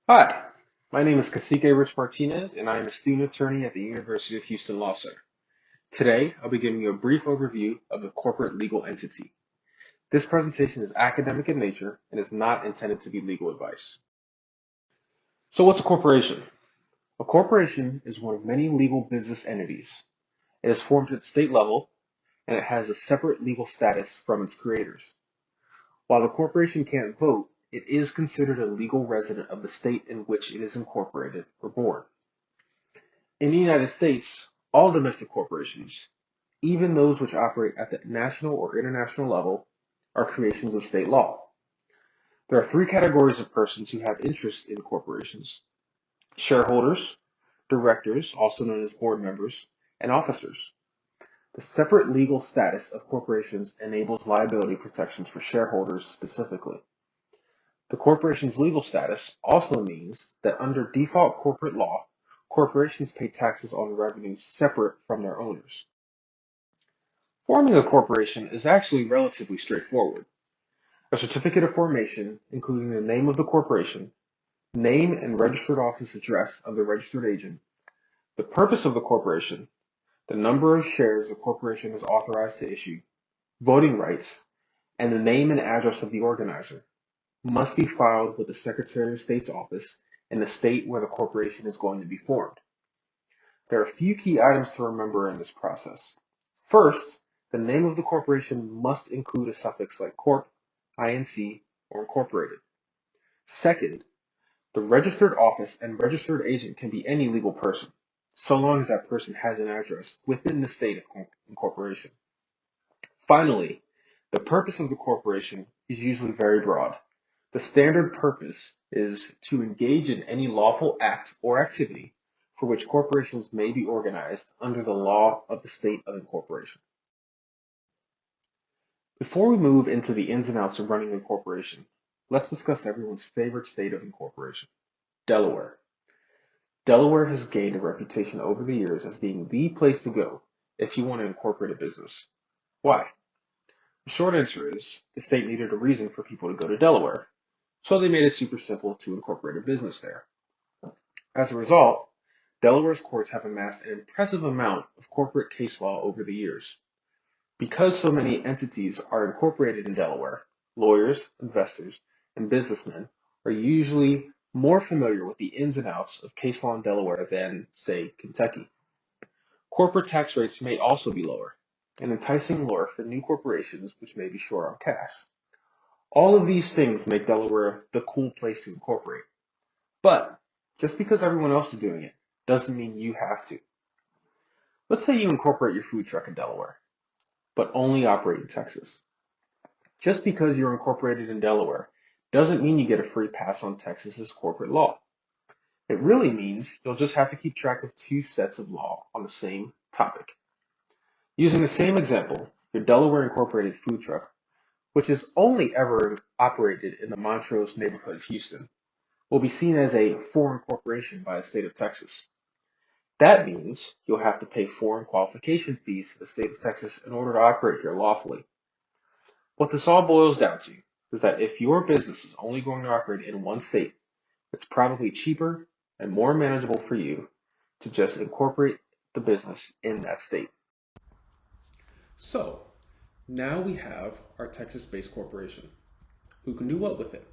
Hi, my name is Cacique Rich Martinez, and I am a student attorney at the University of Houston Law Center. Today, I'll be giving you a brief overview of the corporate legal entity. This presentation is academic in nature and is not intended to be legal advice. So what's a corporation? A corporation is one of many legal business entities. It is formed at state level, and it has a separate legal status from its creators. While the corporation can't vote, it is considered a legal resident of the state in which it is incorporated or born. In the United States, all domestic corporations, even those which operate at the national or international level, are creations of state law. There are three categories of persons who have interest in corporations: shareholders, directors, also known as board members, and officers. The separate legal status of corporations enables liability protections for shareholders specifically. The corporation's legal status also means that under default corporate law, corporations pay taxes on revenue separate from their owners. Forming a corporation is actually relatively straightforward. A certificate of formation, including the name of the corporation, name and registered office address of the registered agent, the purpose of the corporation, the number of shares the corporation is authorized to issue, voting rights, and the name and address of the organizer, must be filed with the Secretary of State's office in the state where the corporation is going to be formed. There are a few key items to remember in this process. First, the name of the corporation must include a suffix like corp, inc, or incorporated. Second, the registered office and registered agent can be any legal person, so long as that person has an address within the state of incorporation. Finally, the purpose of the corporation is usually very broad. The standard purpose is to engage in any lawful act or activity for which corporations may be organized under the law of the state of incorporation. Before we move into the ins and outs of running a corporation, let's discuss everyone's favorite state of incorporation, Delaware. Delaware has gained a reputation over the years as being the place to go if you want to incorporate a business. Why? The short answer is the state needed a reason for people to go to Delaware, so they made it super simple to incorporate a business there. As a result, Delaware's courts have amassed an impressive amount of corporate case law over the years. Because so many entities are incorporated in Delaware, lawyers, investors, and businessmen are usually more familiar with the ins and outs of case law in Delaware than, say, Kentucky. Corporate tax rates may also be lower, an enticing lure for new corporations which may be short on cash. All of these things make Delaware the cool place to incorporate. But just because everyone else is doing it doesn't mean you have to. Let's say you incorporate your food truck in Delaware, but only operate in Texas. Just because you're incorporated in Delaware doesn't mean you get a free pass on Texas's corporate law. It really means you'll just have to keep track of two sets of law on the same topic. Using the same example, your Delaware incorporated food truck, which is only ever operated in the Montrose neighborhood of Houston, will be seen as a foreign corporation by the state of Texas. That means you'll have to pay foreign qualification fees to the state of Texas in order to operate here lawfully. What this all boils down to is that if your business is only going to operate in one state, it's probably cheaper and more manageable for you to just incorporate the business in that state. So, now we have our Texas-based corporation. Who can do what with it?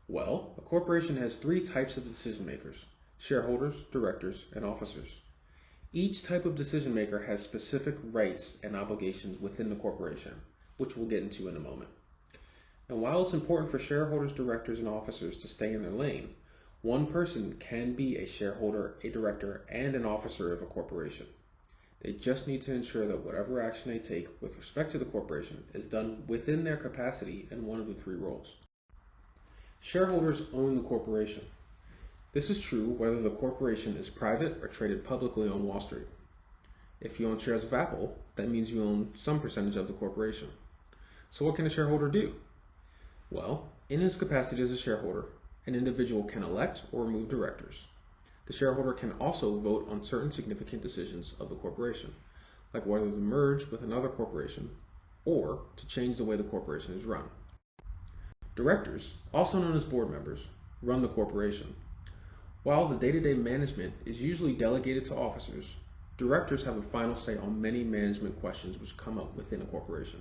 Well, a corporation has three types of decision makers: shareholders, directors, and officers. Each type of decision maker has specific rights and obligations within the corporation, which we'll get into in a moment. And while it's important for shareholders, directors, and officers to stay in their lane, one person can be a shareholder, a director, and an officer of a corporation. They just need to ensure that whatever action they take with respect to the corporation is done within their capacity in one of the three roles. Shareholders own the corporation. This is true whether the corporation is private or traded publicly on Wall Street. If you own shares of Apple, that means you own some percentage of the corporation. So what can a shareholder do? Well, in his capacity as a shareholder, an individual can elect or remove directors. The shareholder can also vote on certain significant decisions of the corporation, like whether to merge with another corporation or to change the way the corporation is run. Directors, also known as board members, run the corporation. While the day-to-day management is usually delegated to officers, directors have the final say on many management questions which come up within a corporation.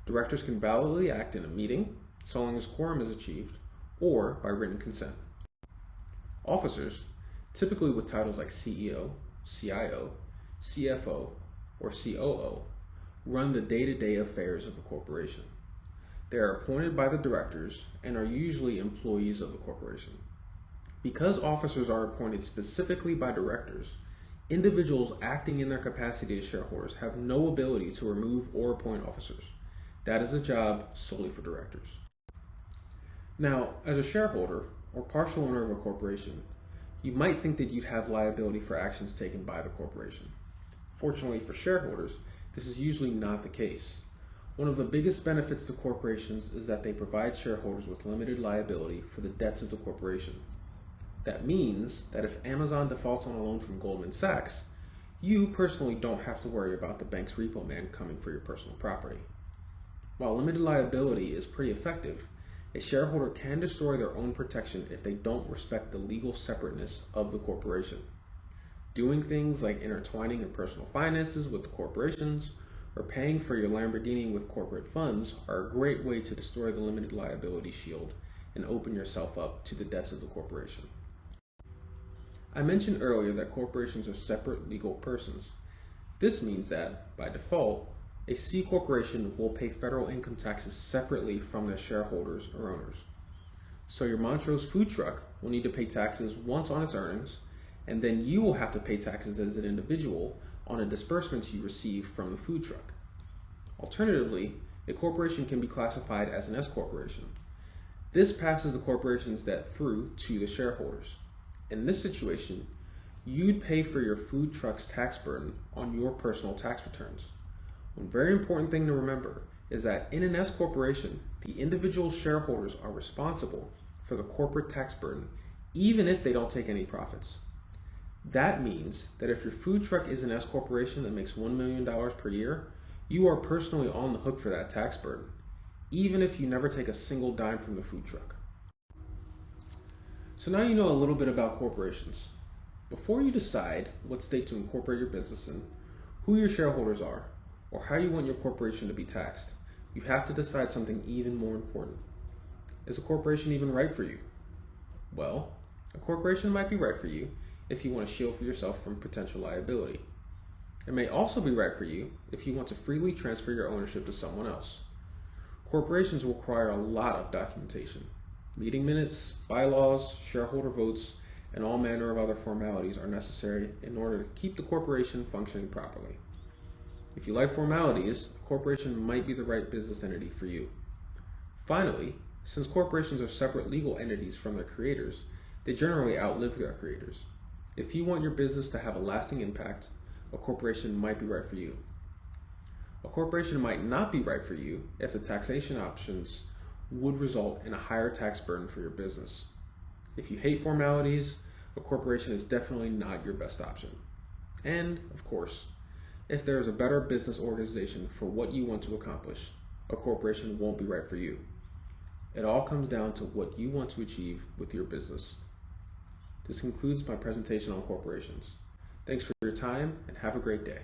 Directors can validly act in a meeting, so long as quorum is achieved, or by written consent. Officers, typically with titles like CEO, CIO, CFO, or COO, run the day-to-day affairs of the corporation. They are appointed by the directors and are usually employees of the corporation. Because officers are appointed specifically by directors, individuals acting in their capacity as shareholders have no ability to remove or appoint officers. That is a job solely for directors. Now, as a shareholder or partial owner of a corporation, you might think that you'd have liability for actions taken by the corporation. Fortunately for shareholders, this is usually not the case. One of the biggest benefits to corporations is that they provide shareholders with limited liability for the debts of the corporation. That means that if Amazon defaults on a loan from Goldman Sachs, you personally don't have to worry about the bank's repo man coming for your personal property. While limited liability is pretty effective, a shareholder can destroy their own protection if they don't respect the legal separateness of the corporation. Doing things like intertwining your personal finances with the corporations or paying for your Lamborghini with corporate funds are a great way to destroy the limited liability shield and open yourself up to the debts of the corporation. I mentioned earlier that corporations are separate legal persons. This means that, by default, a C corporation will pay federal income taxes separately from their shareholders or owners. So your Montrose food truck will need to pay taxes once on its earnings, and then you will have to pay taxes as an individual on the disbursements you receive from the food truck. Alternatively, a corporation can be classified as an S corporation. This passes the corporation's debt through to the shareholders. In this situation, you'd pay for your food truck's tax burden on your personal tax returns. One very important thing to remember is that in an S corporation, the individual shareholders are responsible for the corporate tax burden, even if they don't take any profits. That means that if your food truck is an S corporation that makes $1 million per year, you are personally on the hook for that tax burden, even if you never take a single dime from the food truck. So now you know a little bit about corporations. Before you decide what state to incorporate your business in, who your shareholders are, or how you want your corporation to be taxed, you have to decide something even more important. Is a corporation even right for you? Well, a corporation might be right for you if you want to shield yourself from potential liability. It may also be right for you if you want to freely transfer your ownership to someone else. Corporations require a lot of documentation. Meeting minutes, bylaws, shareholder votes, and all manner of other formalities are necessary in order to keep the corporation functioning properly. If you like formalities, a corporation might be the right business entity for you. Finally, since corporations are separate legal entities from their creators, they generally outlive their creators. If you want your business to have a lasting impact, a corporation might be right for you. A corporation might not be right for you if the taxation options would result in a higher tax burden for your business. If you hate formalities, a corporation is definitely not your best option. And, of course, if there is a better business organization for what you want to accomplish, a corporation won't be right for you. It all comes down to what you want to achieve with your business. This concludes my presentation on corporations. Thanks for your time and have a great day.